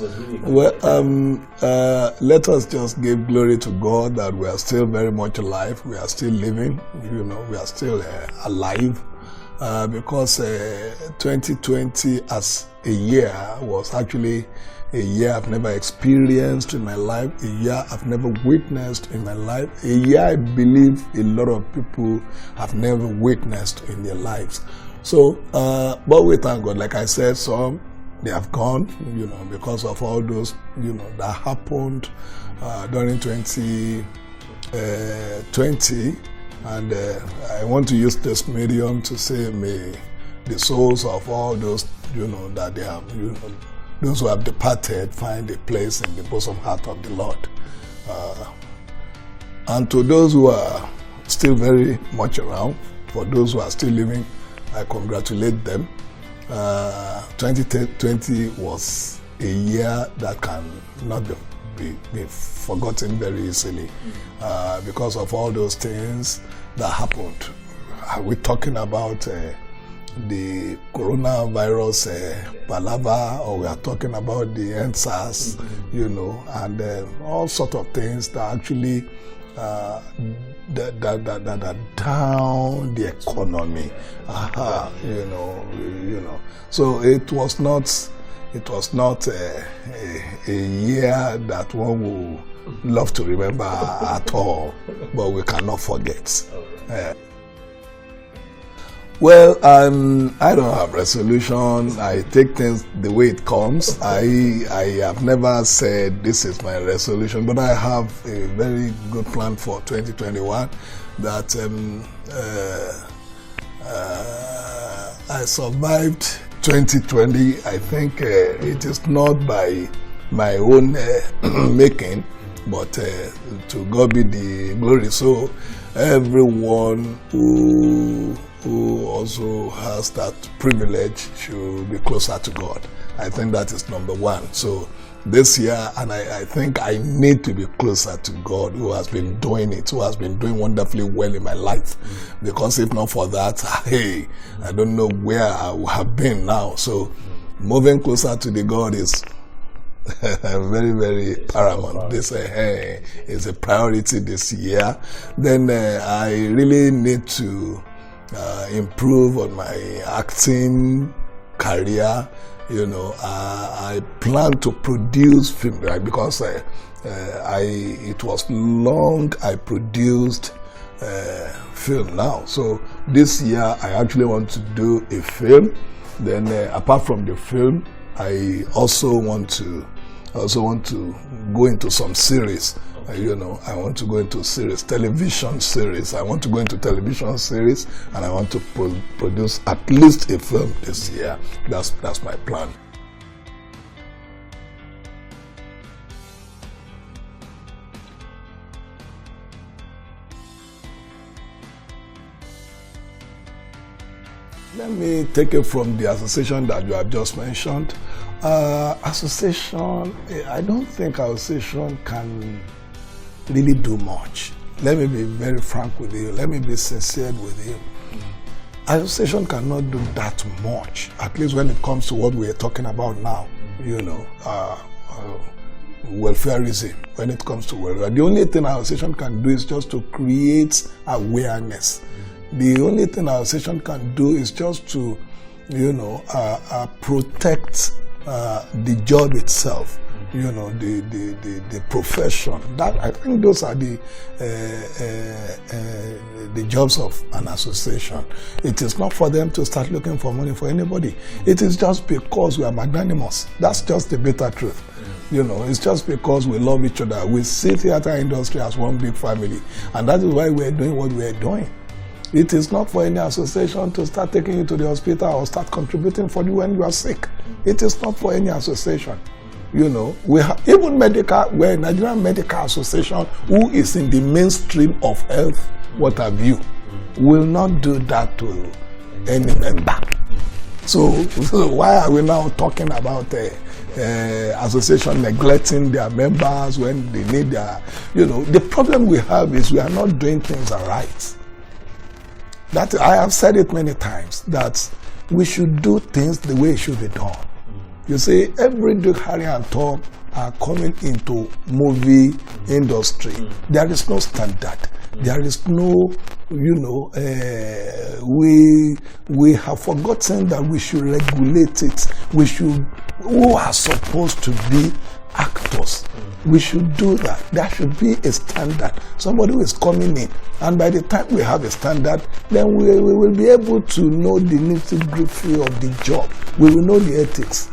it was really good. Well, let us just give glory to God that we are still very much alive. We are still living. We are still alive. Because 2020 as a year was actually a year I've never experienced in my life, a year I've never witnessed in my life, a year I believe a lot of people have never witnessed in their lives. So, but we thank God. Like I said, some they have gone, because of all those, that happened during 2020. And I want to use this medium to say, may the souls of all those, that they have, those who have departed find a place in the bosom heart of the Lord. And to those who are still very much around, for those who are still living, I congratulate them. 2020 was a year that can not be forgotten very easily because of all those things that happened. Are we talking about the coronavirus palaver, or we are talking about the NSAS, and all sorts of things that actually that down the economy, So it was not a year that one will love to remember at all, but we cannot forget. Well, I don't have resolution. I take things the way it comes. I have never said this is my resolution, but I have a very good plan for 2021 that I survived 2020. I think it is not by my own making, but to God be the glory. So everyone who also has that privilege should be closer to God. I think that is number one. So this year, and I think I need to be closer to God, who has been doing it, who has been doing wonderfully well in my life. Because if not for that, hey, I don't know where I would have been now. So moving closer to the God is very, very paramount. This is a priority this year. Then I really need to improve on my acting career. I plan to produce film, right? Because it was long I produced film now. So this year I actually want to do a film. Then apart from the film, I also want to go into some series. I want to go into television series. I want to go into television series, and I want to produce at least a film this year. That's my plan. Let me take it from the association that you have just mentioned. Association, I don't think association can really do much. Let me be very frank with you. Let me be sincere with you. Association cannot do that much, at least when it comes to what we are talking about now. Welfareism. When it comes to welfare, the only thing our association can do is just to create awareness. The only thing our association can do is just to, protect the job itself. The profession. That, I think those are the jobs of an association. It is not for them to start looking for money for anybody. It is just because we are magnanimous. That's just the bitter truth. It's just because we love each other. We see theater industry as one big family, and that is why we are doing what we are doing. It is not for any association to start taking you to the hospital or start contributing for you when you are sick. It is not for any association. We have even we're a Nigerian Medical Association who is in the mainstream of health, what have you, will not do that to any member. So why are we now talking about association neglecting their members when they need their, the problem we have is we are not doing things right. That I have said it many times, that we should do things the way it should be done. You see, every Duke, Harry and Tom are coming into movie industry. There is no standard. There is no, we have forgotten that we should regulate it. Who are supposed to be actors, we should do that. There should be a standard. Somebody who is coming in, and by the time we have a standard, then we will be able to know the nitty-gritty of the job. We will know the ethics.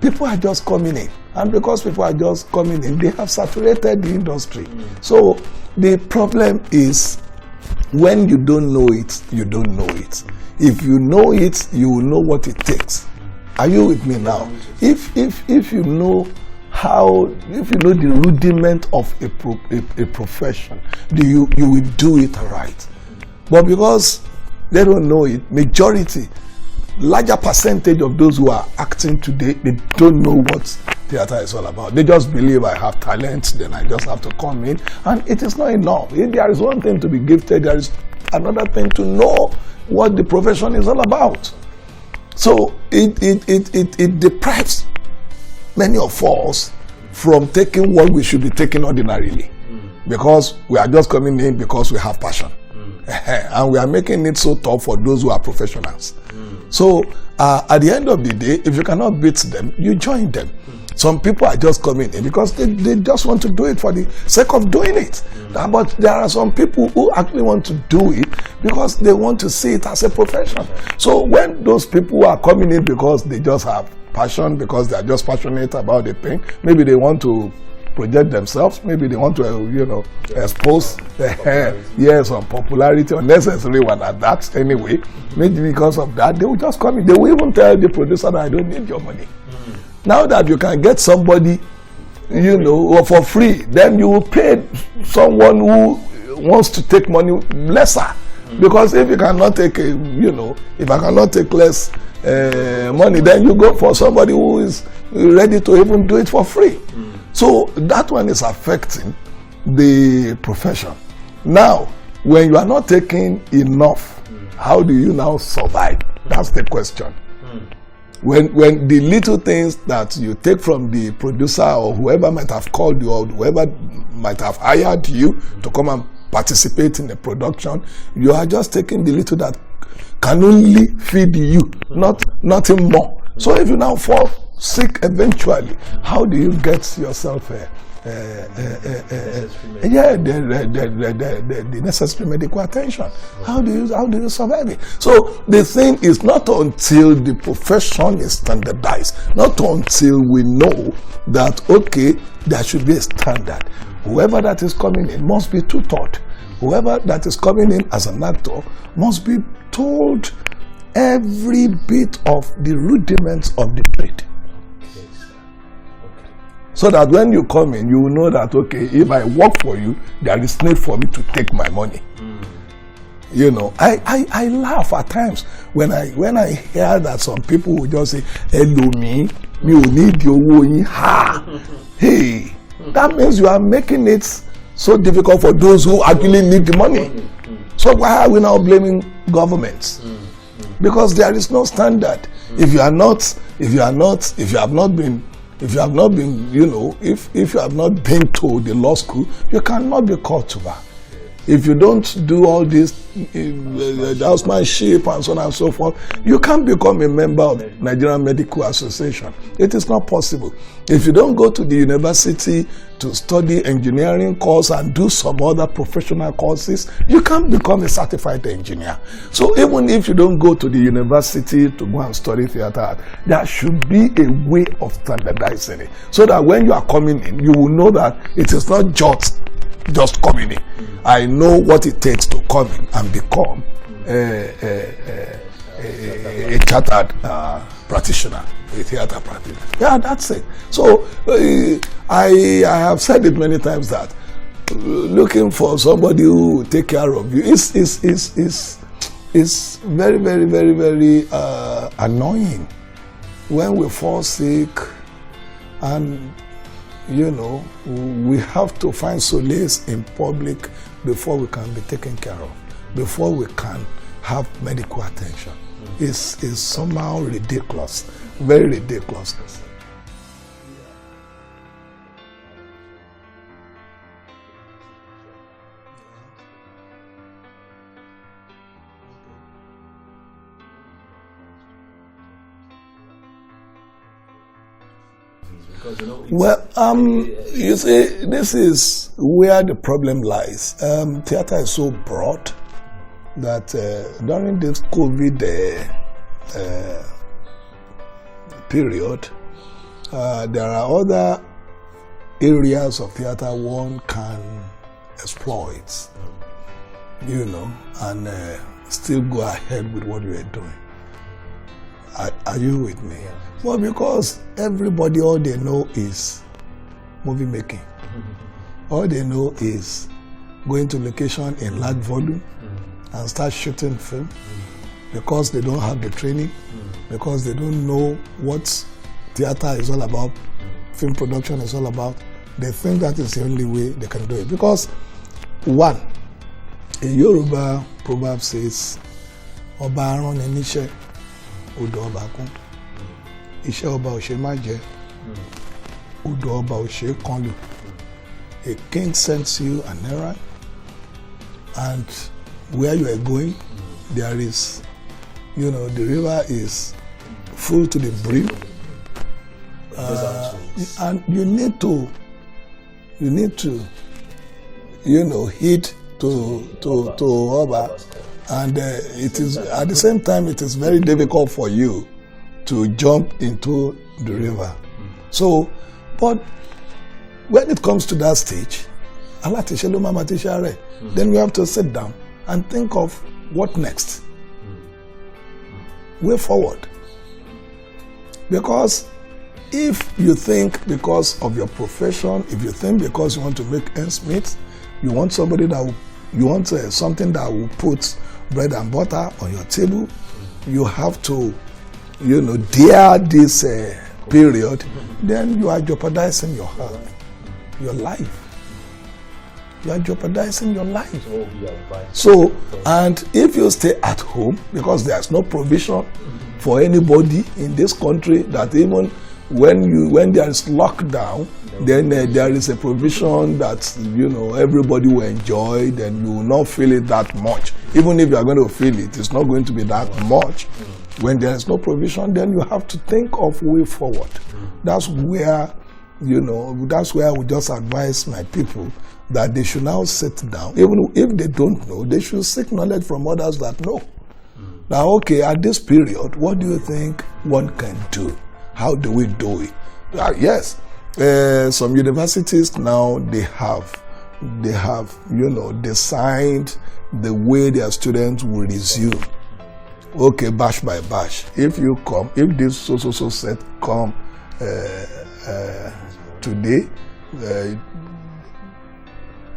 People are just coming in, and because people are just coming in, they have saturated the industry. So the problem is, when you don't know it, you don't know it. If you know it, you will know what it takes. Are you with me now? If you know the rudiment of a profession, you will do it right. But because they don't know it, larger percentage of those who are acting today, they don't know what theater is all about. They just believe I have talent, then I just have to come in, and it is not enough. There is one thing to be gifted, there is another thing to know what the profession is all about. So it deprives many of us from taking what we should be taking ordinarily, because we are just coming in because we have passion, and we are making it so tough for those who are professionals. So at the end of the day, if you cannot beat them, you join them. Some people are just coming in because they just want to do it for the sake of doing it. But there are some people who actually want to do it because they want to see it as a profession. So when those people are coming in because they just have passion, because they are just passionate about the thing, maybe they want to project themselves, maybe they want to, expose some popularity, unnecessary one at that anyway. Maybe because of that, they will just come in. They will even tell the producer that I don't need your money. Now that you can get somebody, for free, then you will pay someone who wants to take money lesser. Because if you cannot take, if I cannot take less money, then you go for somebody who is ready to even do it for free. So that one is affecting the profession. Now, when you are not taking enough, how do you now survive? That's the question. When the little things that you take from the producer or whoever might have called you or whoever might have hired you to come and participate in the production, you are just taking the little that can only feed you, nothing more. So if you now fall sick eventually, how do you get yourself the necessary medical attention? How do you survive it? So the thing is not until the profession is standardized, not until we know that okay, there should be a standard. Whoever that is coming in must be tutored. Whoever that is coming in as an actor must be told every bit of the rudiments of the trade. So that when you come in, you will know that, okay, if I work for you, there is need for me to take my money. I laugh at times when I hear that some people will just say, hello me will need your money. Hey, that means you are making it so difficult for those who actually need the money. So why are we now blaming governments? Because there is no standard. If you have not been to the law school, you cannot be called to bar. If you don't do all this housemanship and so on and so forth, you can't become a member of Nigerian Medical Association. It is not possible. If you don't go to the university to study engineering course and do some other professional courses, you can't become a certified engineer. So even if you don't go to the university to go and study theater art, there should be a way of standardizing it, so that when you are coming in, you will know that it is not just coming in. I know what it takes to come in and become a chartered practitioner, a theater practitioner. Yeah, that's it. So I have said it many times that looking for somebody who will take care of you is very, very, very, very annoying when we fall sick, and we have to find solace in public before we can be taken care of, before we can have medical attention. is somehow ridiculous, very ridiculous. Well, you see, this is where the problem lies. Theater is so broad that during this COVID period, there are other areas of theater one can exploit, you know, and still go ahead with what you are doing. Are you with me? Well, because everybody, all they know is movie making. All they know is going to location in large volume and start shooting film because they don't have the training, because they don't know what theater is all about, film production is all about. They think that is the only way they can do it. Because, one, a Yoruba proverb says, Ọba arán ni níṣẹ́, odò ọba kún. Iṣẹ́ ọba ò ṣe má jẹ, odò ọba ò ṣe kán lù. A king sends you an errand, and where you are going, there is, you know, the river is full to the brim, and you need to, you know, heed to Oba, and it is at the same time it is very difficult for you to jump into the river. So, but when it comes to that stage, then we have to sit down and think of what next. Way forward. Because if you think because of your profession, if you think because you want to make ends meet, you want somebody that will, you want something that will put bread and butter on your table, you have to, you know, dare this period, then you are jeopardizing your health, your life. You are jeopardizing your life. So, and if you stay at home, because there's no provision for anybody in this country, that even when there is lockdown, then there is a provision that, you know, everybody will enjoy, then you will not feel it that much. Even if you are going to feel it, it's not going to be that much. When there is no provision, then you have to think of way forward. That's where, you know, that's where I would just advise my people that they should now sit down. Even if they don't know, they should seek knowledge from others that know. Now, okay, at this period, what do you think one can do? How do we do it? Yes, some universities now, they have, you know, designed the way their students will resume. Okay, batch by batch. If you come, if this so set come today,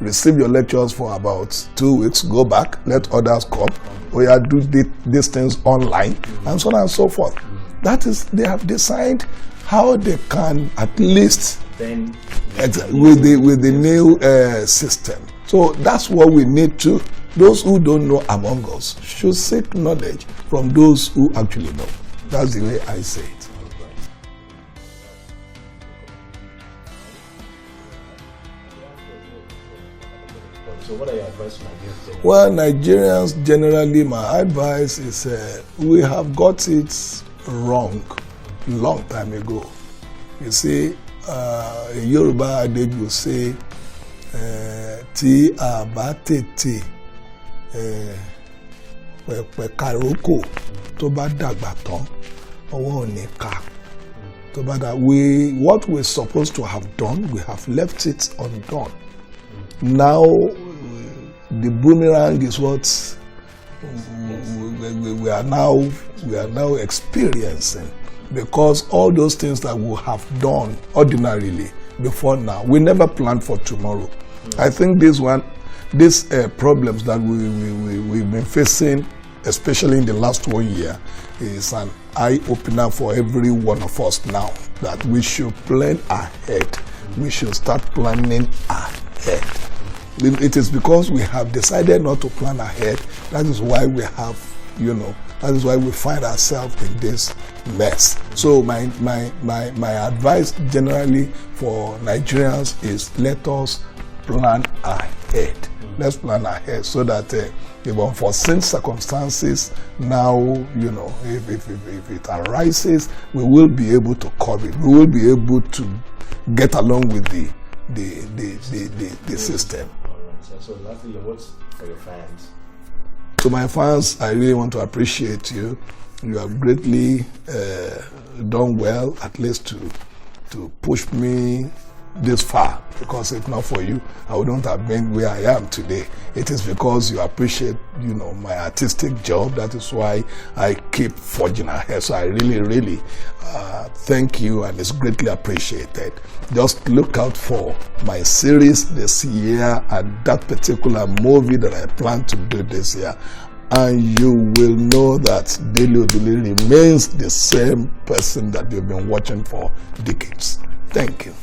receive your lectures for about 2 weeks, go back, let others come, or you do these things online, and so on and so forth. That is, they have designed how they can at least then with the new system. So that's what we need to. Those who don't know among us should seek knowledge from those who actually know. That's the way I say it. So what are your advice to Nigerians? Well, Nigerians generally, my advice is we have got it wrong long time ago. You see, in Yoruba adage will say, "Ti abatete pẹpẹ karoko tó bá dàgbà tán ọwọ́ ò ní ká." What we're supposed to have done, we have left it undone. Now, the boomerang is what we are now experiencing, because all those things that we have done ordinarily before now, we never planned for tomorrow. I think these problems that we've been facing, especially in the last 1 year, is an eye-opener for every one of us now, that we should plan ahead. We should start planning ahead. It is because we have decided not to plan ahead, that is why we have, you know, That is why we find ourselves in this mess. So my advice generally for Nigerians is let us plan ahead. Let's plan ahead so that if unforeseen circumstances now, you know, if it arises, we will be able to cover it. We will be able to get along with the system. All right. So lastly, your words for your fans. To my fans, I really want to appreciate you. You have greatly done well, at least to push me this far, because if not for you, I wouldn't have been where I am today. It is because you appreciate, you know, my artistic job. That is why I keep forging ahead. So I really thank you, and it's greatly appreciated. Just look out for my series this year and that particular movie that I plan to do this year, and you will know that Dele Odule remains the same person that you've been watching for decades. Thank you.